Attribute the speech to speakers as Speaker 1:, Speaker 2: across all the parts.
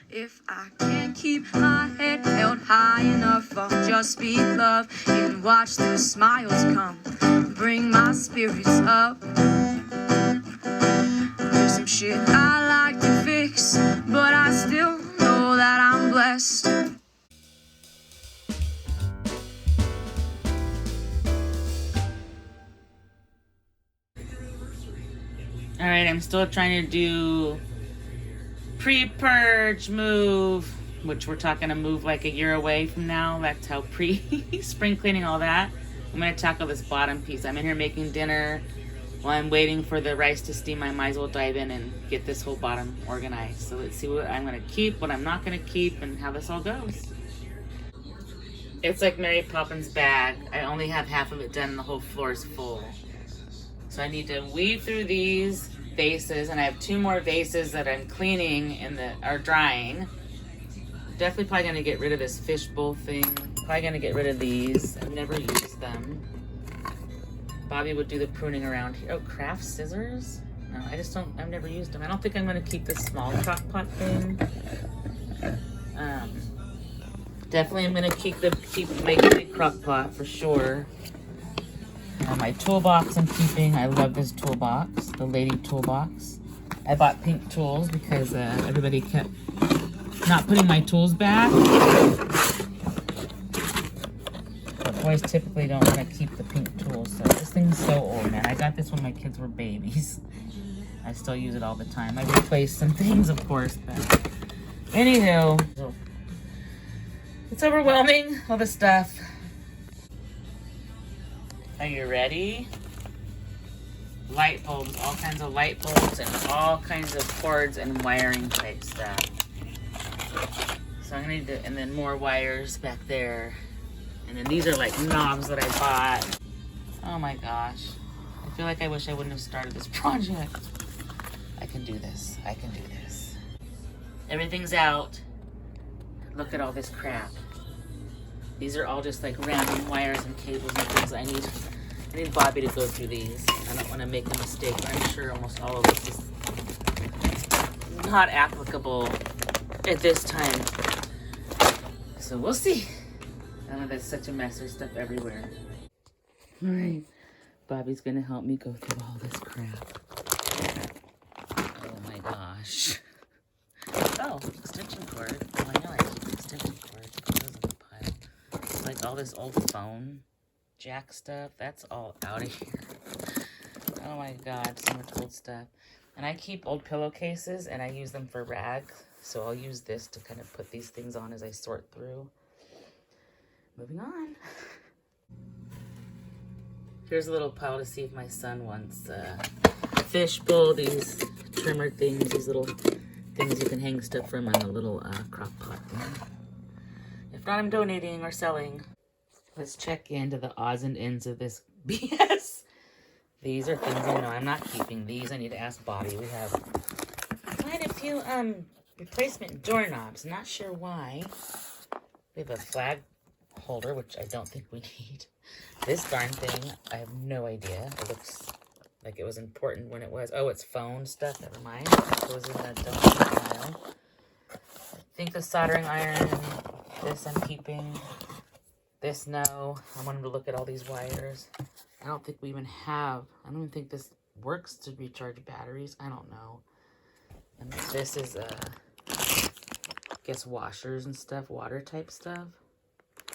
Speaker 1: If I can't keep my head held high enough, I'll just be love and watch the smiles come, bring my spirits up. There's some shit I like to fix, but I still know that I'm blessed.
Speaker 2: Alright, I'm still trying to do pre-purge move, which we're talking to move like a year away from now. That's how spring cleaning, all that. I'm going to tackle this bottom piece. I'm in here making dinner while I'm waiting for the rice to steam. I might as well dive in and get this whole bottom organized. So let's see what I'm going to keep, what I'm not going to keep, and how this all goes. It's like Mary Poppins' bag. I only have half of it done and the whole floor is full. So I need to weave through these vases, and I have 2 more vases that I'm cleaning and that are drying. Definitely probably going to get rid of this fishbowl thing. Probably going to get rid of these. I've never used them. Bobby would do the pruning around here. Oh, craft scissors? No, I've never used them. I don't think I'm going to keep this small crock pot thing. Definitely I'm going to keep my big crock pot for sure. My toolbox I'm keeping. I love this toolbox, the lady toolbox. I bought pink tools because everybody kept not putting my tools back. But boys typically don't want to keep the pink tools, so this thing's so old, man. I got this when my kids were babies. I still use it all the time. I replaced some things, of course, but anywho, it's overwhelming, all the stuff. Are you ready? Light bulbs, all kinds of light bulbs and all kinds of cords and wiring type stuff. So I'm gonna need to, and then more wires back there. And then these are like knobs that I bought. Oh my gosh. I feel like I wish I wouldn't have started this project. I can do this. I can do this. Everything's out. Look at all this crap. These are all just like random wires and cables and things. I need Bobby to go through these. I don't want to make a mistake, but I'm sure almost all of this is not applicable at this time. So we'll see. I know that's such a mess. There's stuff everywhere. All right. Bobby's going to help me go through all this crap. Oh my gosh. Oh, extension cord. Oh, I know I keep extension cord. Those in the pile. It's like all this old phone jack stuff. That's all out of here. Oh my god, so much old stuff. And I keep old pillowcases and I use them for rags. So I'll use this to kind of put these things on as I sort through. Moving on. Here's a little pile to see if my son wants a fishbowl, these trimmer things, these little things you can hang stuff from on a little crock pot thing. If not, I'm donating or selling. Let's check into the odds and ends of this BS. These are things I know I'm not keeping. These I need to ask Bobby. We have quite a few replacement doorknobs. Not sure why. We have a flag holder, which I don't think we need. This darn thing, I have no idea. It looks like it was important when it was. Oh, it's phone stuff. Never mind. It goes in the donation pile. I think the soldering iron, this I'm keeping. This, no. I wanted to look at all these wires. I don't think we even have, I don't even think this works to recharge batteries. I don't know. And this is, I guess washers and stuff, water type stuff.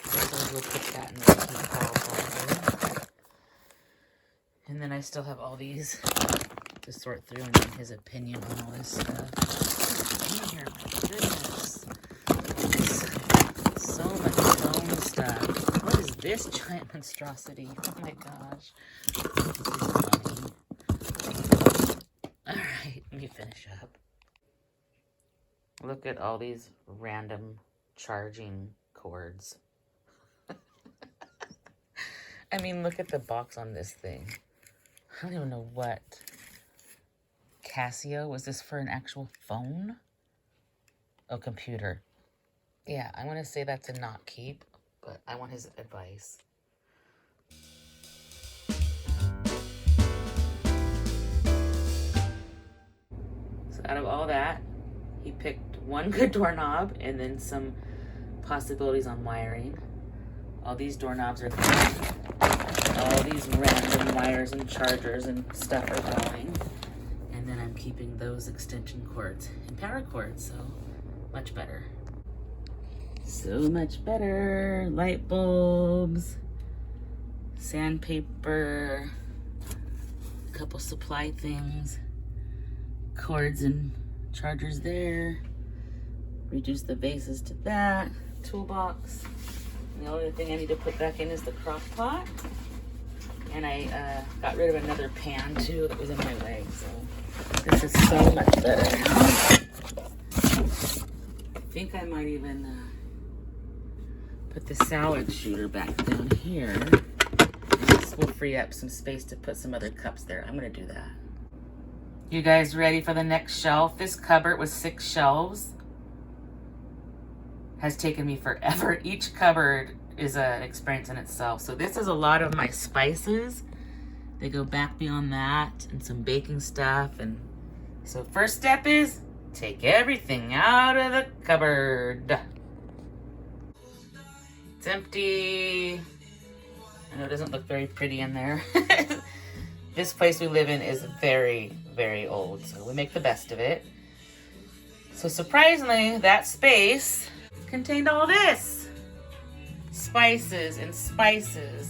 Speaker 2: So we'll put that in the key pile probably. And then I still have all these to sort through and get his opinion on all this stuff. In here, my goodness. So much phone stuff. What is this giant monstrosity? Oh my gosh. This is funny. Alright, let me finish up. Look at all these random charging cords. I mean, look at the box on this thing. I don't even know what. Casio? Was this for an actual phone? Oh, computer. Yeah, I want to say that's a not keep, but I want his advice. So out of all that, He picked one good doorknob and then some possibilities on wiring. All these doorknobs are going. All these random wires and chargers and stuff are going. And then I'm keeping those extension cords and power cords, so much better. So much better. Light bulbs, sandpaper, a couple supply things, cords and chargers there. Reduce the bases to that. Toolbox. And the only thing I need to put back in is the crock pot. And I got rid of another pan too that was in my way, so this is so much better. I think I might even put the salad shooter back down here. And this will free up some space to put some other cups there. I'm gonna do that. You guys ready for the next shelf? This cupboard was 6 shelves. Has taken me forever. Each cupboard is an experience in itself. So this is a lot of my spices. They go back beyond that, and some baking stuff. And so first step is take everything out of the cupboard. It's empty. I know it doesn't look very pretty in there. This place we live in is very, very old, so we make the best of it. So surprisingly, that space contained all this. Spices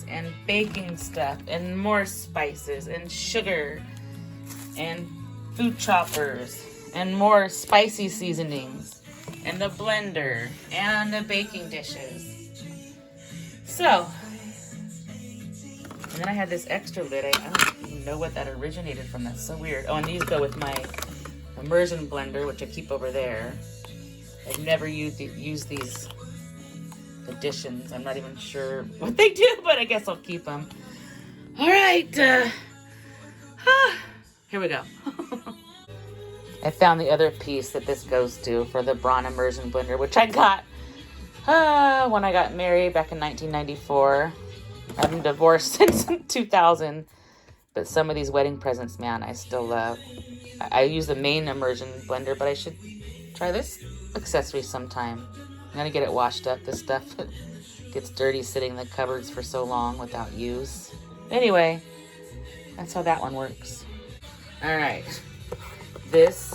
Speaker 2: and baking stuff and more spices and sugar and food choppers and more spicy seasonings and the blender and the baking dishes. So, and then I had this extra lid. I don't even know what that originated from. That's so weird. Oh, and these go with my immersion blender, which I keep over there. I've never used these additions. I'm not even sure what they do, but I guess I'll keep them. All right. Here we go. I found the other piece that this goes to for the Braun immersion blender, which I got when I got married back in 1994. I've been divorced since 2000, but some of these wedding presents, man, I still love. I use the main immersion blender, but I should try this accessory sometime. I'm gonna get it washed up. This stuff gets dirty sitting in the cupboards for so long without use. Anyway, that's how that one works. All right, this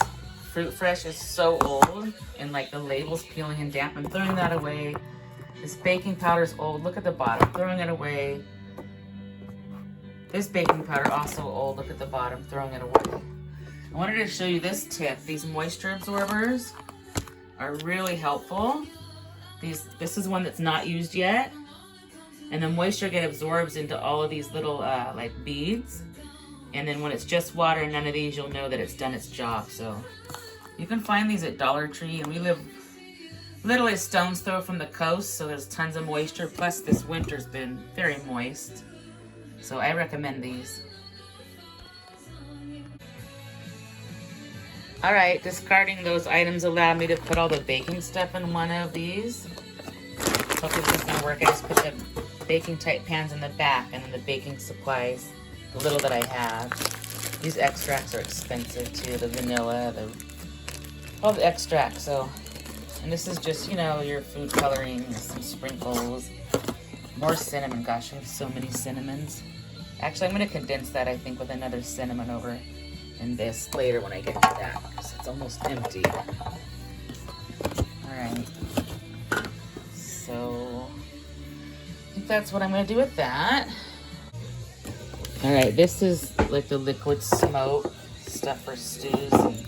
Speaker 2: Fruit Fresh is so old, and like the label's peeling and damp. I'm throwing that away. This baking powder's old. Look at the bottom. Throwing it away. This baking powder also old. Look at the bottom. Throwing it away. I wanted to show you this tip. These moisture absorbers are really helpful. This is one that's not used yet. And the moisture absorbs into all of these little like beads. And then when it's just water and none of these, you'll know that it's done its job. So you can find these at Dollar Tree, and we live literally a stone's throw from the coast, so there's tons of moisture. Plus this winter's been very moist. So I recommend these. All right, discarding those items allowed me to put all the baking stuff in one of these. Hopefully this is gonna work. I just put the baking type pans in the back and then the baking supplies, the little that I have. These extracts are expensive too, the vanilla, all the extracts. So, and this is just, you know, your food coloring, some sprinkles, more cinnamon. Gosh, I have so many cinnamons. Actually, I'm gonna condense that, I think, with another cinnamon over in this later when I get to that, because it's almost empty. All right. So I think that's what I'm gonna do with that. All right, this is like the liquid smoke stuff for stews and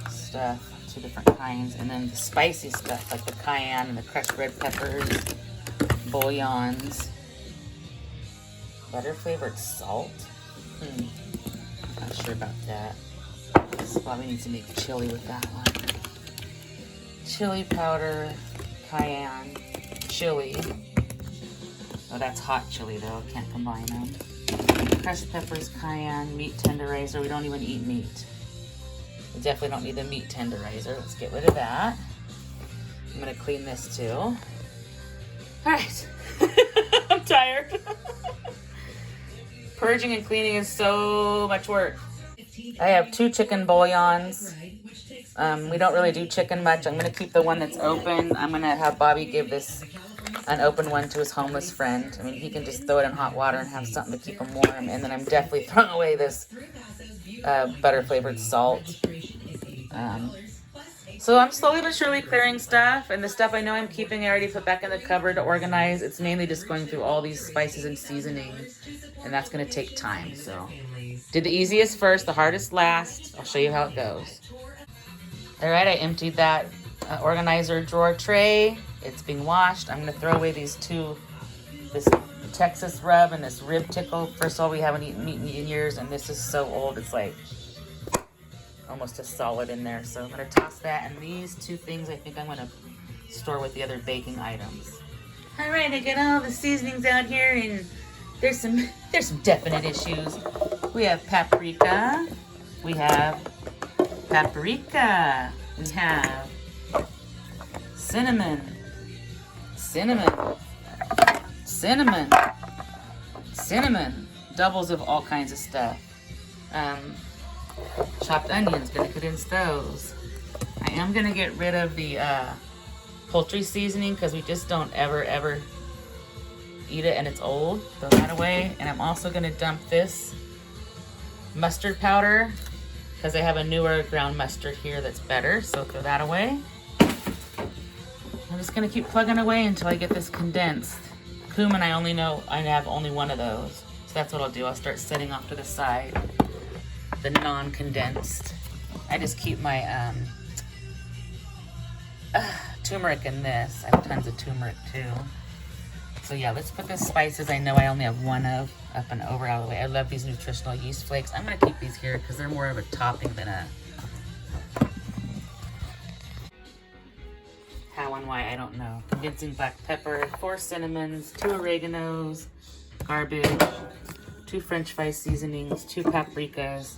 Speaker 2: stuff, 2 different kinds. And then the spicy stuff like the cayenne and the crushed red peppers, bouillons, butter flavored salt. Not sure about that. This probably needs to make chili with that one. Chili powder, cayenne, chili. Oh, that's hot chili though. Can't combine them. Crushed peppers, cayenne, meat tenderizer. We don't even eat meat. We definitely don't need the meat tenderizer. Let's get rid of that. I'm gonna clean this too. All right. I'm tired. Purging and cleaning is so much work. I have 2 chicken bouillons. We don't really do chicken much. I'm going to keep the one that's open. I'm going to have Bobby give this an open one to his homeless friend. I mean, he can just throw it in hot water and have something to keep him warm. And then I'm definitely throwing away this butter-flavored salt. So I'm slowly but surely clearing stuff. And the stuff I know I'm keeping, I already put back in the cupboard to organize. It's mainly just going through all these spices and seasonings. And that's going to take time, so... Did the easiest first, the hardest last. I'll show you how it goes. All right, I emptied that organizer drawer tray. It's being washed. I'm gonna throw away these two, this Texas rub and this rib tickle. First of all, we haven't eaten meat in years, and this is so old. It's like almost a solid in there. So I'm gonna toss that, and these two things I think I'm gonna store with the other baking items. All right, I got all the seasonings out here, and there's some definite issues. We have paprika. We have cinnamon, doubles of all kinds of stuff. Chopped onions, gonna condense those. I am gonna get rid of the poultry seasoning because we just don't ever eat it and it's old. Throw that away. And I'm also gonna dump this mustard powder because I have a newer ground mustard here that's better, so throw that away. I'm just gonna keep plugging away until I get this condensed. Cumin, I have only one of those. So that's what I'll do. I'll start setting off to the side the non-condensed. I just keep my turmeric in this. I have tons of turmeric too. So yeah, let's put the spices I know I only have one of up and over out of the way. I love these nutritional yeast flakes. I'm gonna keep these here because they're more of a topping than a how and why, I don't know. Condensing black pepper, 4 cinnamons, 2 oreganos, garbage, 2 French fry seasonings, 2 paprikas,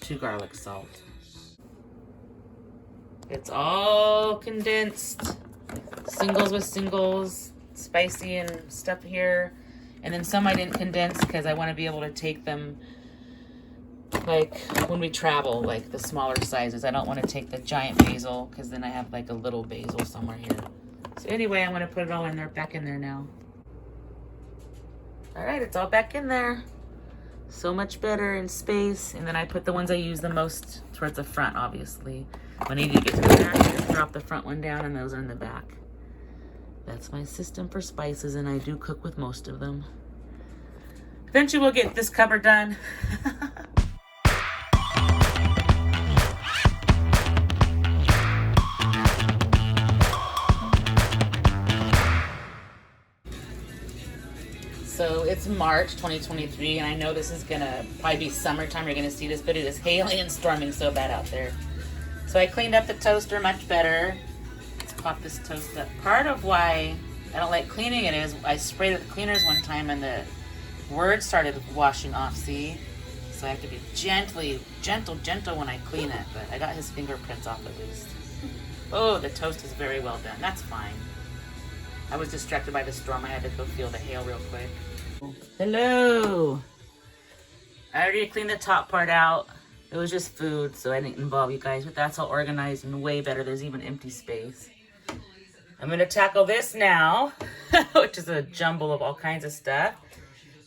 Speaker 2: 2 garlic salt. It's all condensed, singles with singles, spicy and stuff here. And then some I didn't condense because I want to be able to take them like when we travel, like the smaller sizes. I don't want to take the giant basil because then I have like a little basil somewhere here. So anyway, I'm going to put it all in there, back in there now. All right, it's all back in there. So much better in space. And then I put the ones I use the most towards the front, obviously. When I need to get to the back, I just drop the front one down and those are in the back. That's my system for spices, and I do cook with most of them. Eventually we'll get this cupboard done. So it's March 2023, and I know this is gonna probably be summertime. You're gonna see this, but it is hailing and storming so bad out there. So I cleaned up the toaster much better. Let's pop this toast up. Part of why I don't like cleaning it is I sprayed it with cleaners one time and the words started washing off, see? So I have to be gentle when I clean it, but I got his fingerprints off at least. Oh, the toast is very well done. That's fine. I was distracted by the storm. I had to go feel the hail real quick. Hello. I already cleaned the top part out. It was just food, so I didn't involve you guys, but that's all organized and way better. There's even empty space. I'm gonna tackle this now, which is a jumble of all kinds of stuff.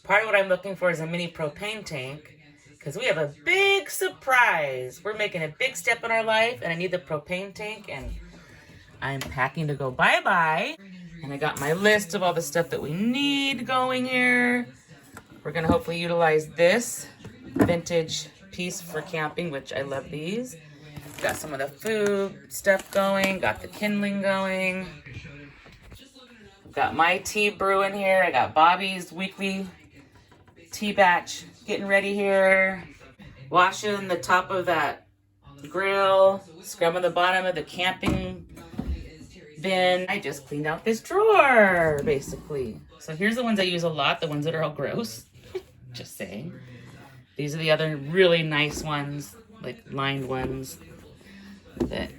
Speaker 2: Part of what I'm looking for is a mini propane tank, because we have a big surprise. We're making a big step in our life, and I need the propane tank, and I'm packing to go bye-bye. And I got my list of all the stuff that we need going here. We're gonna hopefully utilize this vintage piece for camping, which I love these. Got some of the food stuff going, got the kindling going. Got my tea brewing here. I got Bobby's weekly tea batch getting ready here. Washing the top of that grill, scrubbing the bottom of the camping bin. I just cleaned out this drawer, basically. So here's the ones I use a lot, the ones that are all gross. Just saying. These are the other really nice ones, like lined ones that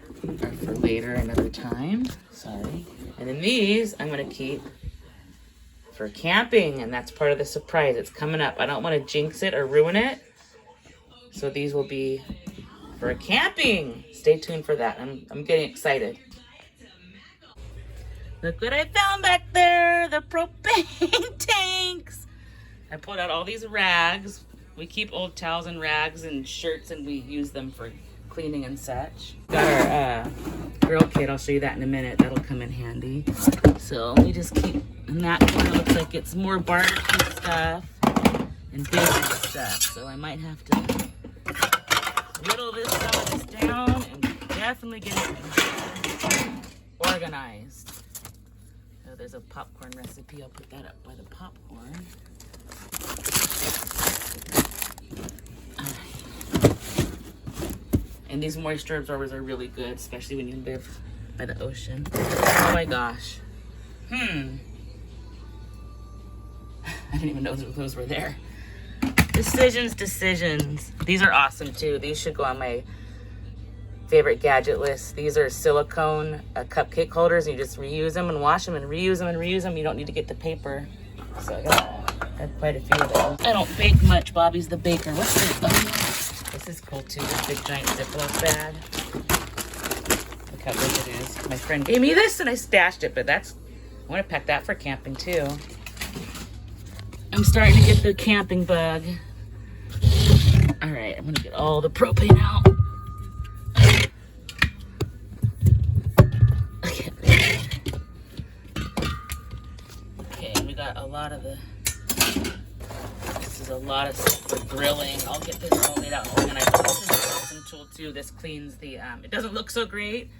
Speaker 2: are for later, another time. Sorry. And then these I'm going to keep for camping, and that's part of the surprise. It's coming up. I don't want to jinx it or ruin it. So these will be for camping. Stay tuned for that. I'm getting excited. Look what I found back there, the propane tanks. I pulled out all these rags. We keep old towels and rags and shirts, and we use them for cleaning and such. Got our grill kit. I'll show you that in a minute. That'll come in handy. So we just keep, and that corner looks like it's more barbecue stuff and business stuff. So I might have to whittle some of this down and definitely get it organized. So there's a popcorn recipe. I'll put that up by the popcorn. And these moisture absorbers are really good, especially when you live by the ocean. Oh my gosh. I didn't even know those were there. Decisions. These are awesome too. These should go on my favorite gadget list. These are silicone cupcake holders. You just reuse them and wash them and reuse them and reuse them. You don't need to get the paper. So I got quite a few of those. I don't bake much. Bobby's the baker. What's this? Oh, this is cool too. This big giant Ziploc bag. Look how big it is. My friend gave me this and I stashed it, but I want to pack that for camping too. I'm starting to get the camping bug. All right, I'm gonna get all the propane out. Okay, we got a lot of this is a lot of stuff for grilling. I'll get this all laid out and organized. This is an awesome tool too. This cleans the, it doesn't look so great,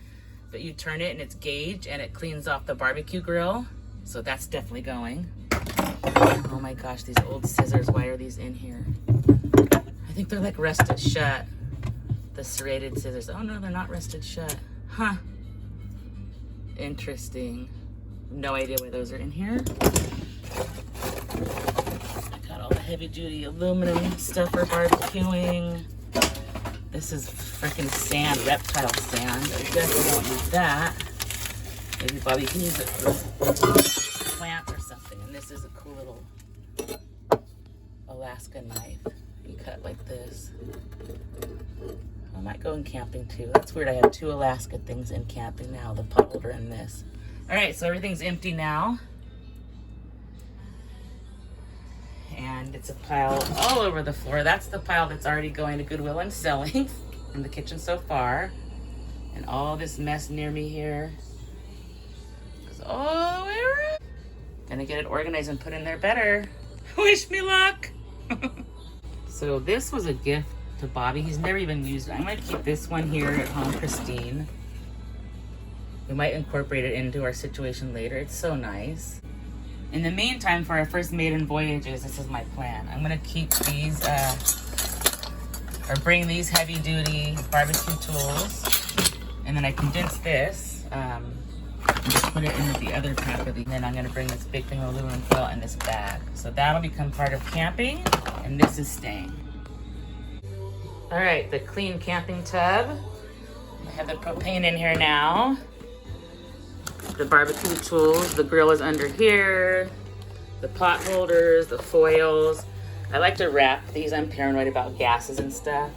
Speaker 2: but you turn it and it's gauge and it cleans off the barbecue grill. So that's definitely going. Oh my gosh, these old scissors, why are these in here? I think they're like rusted shut. The serrated scissors. Oh no, they're not rusted shut. Huh. Interesting. No idea why those are in here. I got all the heavy duty aluminum stuff for barbecuing. This is freaking sand, reptile sand. I definitely don't use that. Maybe Bobby can use it for plants or something. And this is a cool little Alaska knife. You cut like this. I might go in camping too. That's weird. I have two Alaska things in camping now. The pot holder and this. All right, so everything's empty now. And it's a pile all over the floor. That's the pile that's already going to Goodwill and selling in the kitchen so far. And all this mess near me here goes all the way around. Gonna get it organized and put in there better. Wish me luck. So this was a gift to Bobby. He's never even used it. I'm gonna keep this one here at home pristine. We might incorporate it into our situation later. It's so nice. In the meantime, for our first maiden voyages, this is my plan. I'm gonna keep these, or bring these heavy duty barbecue tools, and then I condense this, and just put it into the other pack of these. And then I'm gonna bring this big thing of aluminum foil in this bag. So that'll become part of camping, and this is staying. All right, the clean camping tub. I have the propane in here now. The barbecue tools, the grill is under here, the pot holders, the foils. I like to wrap these. I'm paranoid about gases and stuff.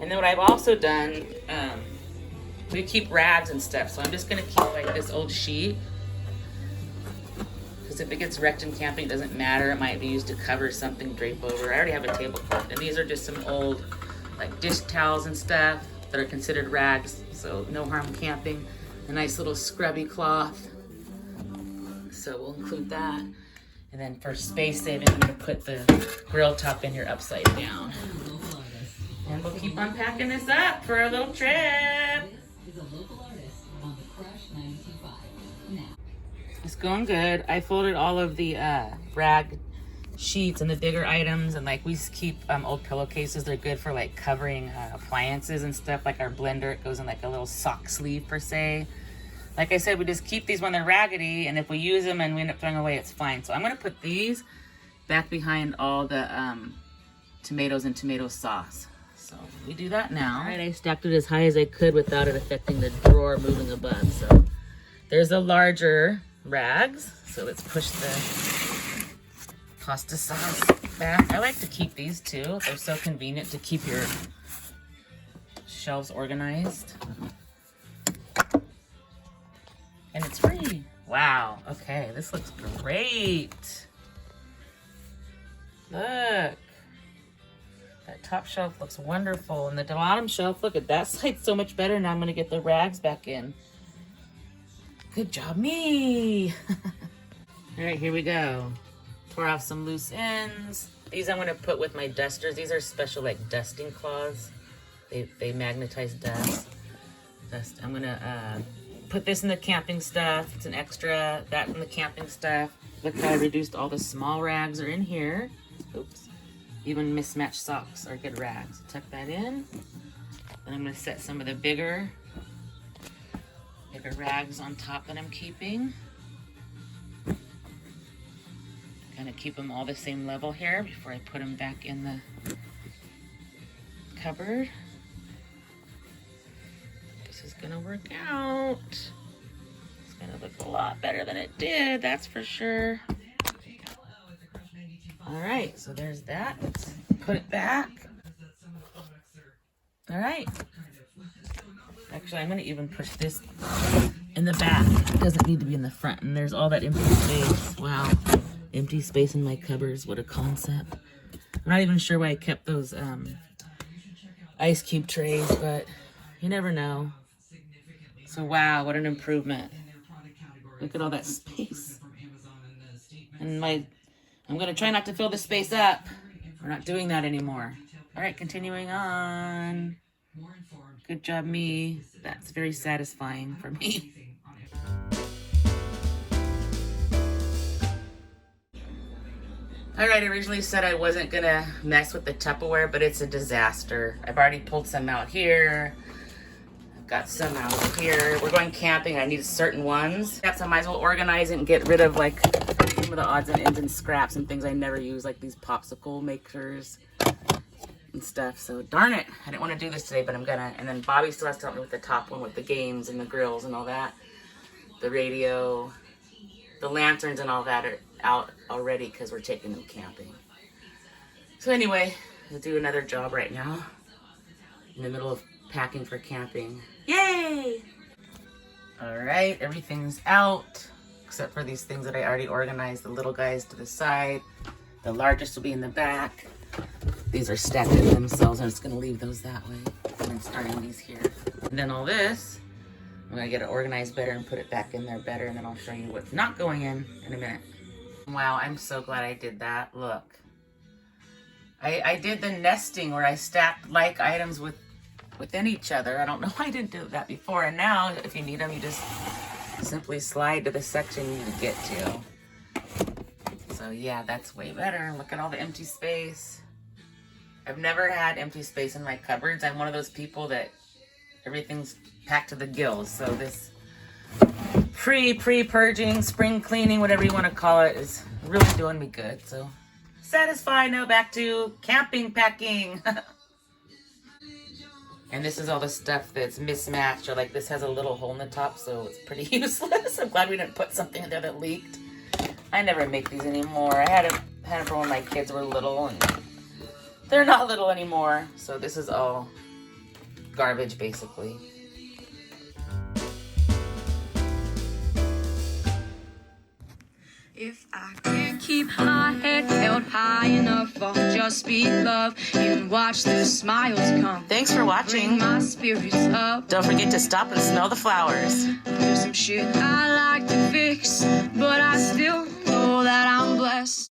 Speaker 2: And then what I've also done, we keep rags and stuff. So I'm just gonna keep like this old sheet. Because if it gets wrecked in camping, it doesn't matter. It might be used to cover something, drape over. I already have a tablecloth. And these are just some old like dish towels and stuff that are considered rags. So no harm camping. A nice little scrubby cloth. So we'll include that. And then for space saving, I'm gonna put the grill top in here upside down. And we'll keep unpacking this up for a little trip. It's going good. I folded all of the rag sheets and the bigger items, and like we keep old pillowcases. They're good for like covering appliances and stuff, like our blender. It goes in like a little sock sleeve per se. Like I said, we just keep these when they're raggedy, and if we use them and we end up throwing away, it's fine. So I'm gonna put these back behind all the tomatoes and tomato sauce. So we do that now. All right, I stacked it as high as I could without it affecting the drawer moving above. So there's the larger rags. So let's push the pasta sauce back. I like to keep these too. They're so convenient to keep your shelves organized. And it's free. Wow, okay, this looks great. Look. That top shelf looks wonderful. And the bottom shelf, look at that side, so much better. Now I'm gonna get the rags back in. Good job, me. All right, here we go. Tore off some loose ends. These I'm gonna put with my dusters. These are special like dusting cloths. They magnetize dust. I'm gonna put this in the camping stuff. It's an extra, that in the camping stuff. Look how I reduced all the small rags are in here. Oops. Even mismatched socks are good rags. Tuck that in. Then I'm gonna set some of the bigger rags on top that I'm keeping. Kind of keep them all the same level here before I put them back in the cupboard. This is gonna work out. It's gonna look a lot better than it did, that's for sure. All right, so there's that. Let's put it back. All right. Actually, I'm gonna even push this in the back. It doesn't need to be in the front. And there's all that empty space. Wow, empty space in my cupboards. What a concept. I'm not even sure why I kept those ice cube trays, but you never know. So wow, what an improvement. Look at all that space. And I'm gonna try not to fill the space up. We're not doing that anymore. All right, continuing on. Good job, me. That's very satisfying for me. All right, I originally said I wasn't gonna mess with the Tupperware, but it's a disaster. I've already pulled some out here. I've got some out here. We're going camping. I need certain ones. So I might as well organize it and get rid of like some of the odds and ends and scraps and things I never use, like these popsicle makers and stuff. So darn it, I didn't want to do this today, but I'm gonna. And then Bobby still has to help me with the top one with the games and the grills and all that. The radio, the lanterns and all that are out already because we're taking them camping. So anyway, we'll do another job right now in the middle of packing for camping. Yay! All right, everything's out except for these things that I already organized. The little guys to the side. The largest will be in the back. These are stacked in themselves. I'm just gonna leave those that way. And then starting these here. And then all this, I'm gonna get it organized better and put it back in there better, and then I'll show you what's not going in a minute. Wow, I'm so glad I did that. Look. I did the nesting where I stacked like items within each other. I don't know why I didn't do that before. And now, if you need them, you just simply slide to the section you need to get to. So yeah, that's way better. Look at all the empty space. I've never had empty space in my cupboards. I'm one of those people that everything's packed to the gills. So this pre-purging, spring cleaning, whatever you want to call it, is really doing me good. So satisfied. Now back to camping packing. And this is all the stuff that's mismatched, or like this has a little hole in the top, so it's pretty useless. I'm glad we didn't put something in there that leaked. I never make these anymore. I had them for when my kids were little, and they're not little anymore. So this is all garbage, basically.
Speaker 1: If I can't keep my head held high enough, I'll just be love and watch the smiles come.
Speaker 2: Thanks for watching.
Speaker 1: Bring my spirits up.
Speaker 2: Don't forget to stop and smell the flowers.
Speaker 1: There's some shit I like to fix, but I still know that I'm blessed.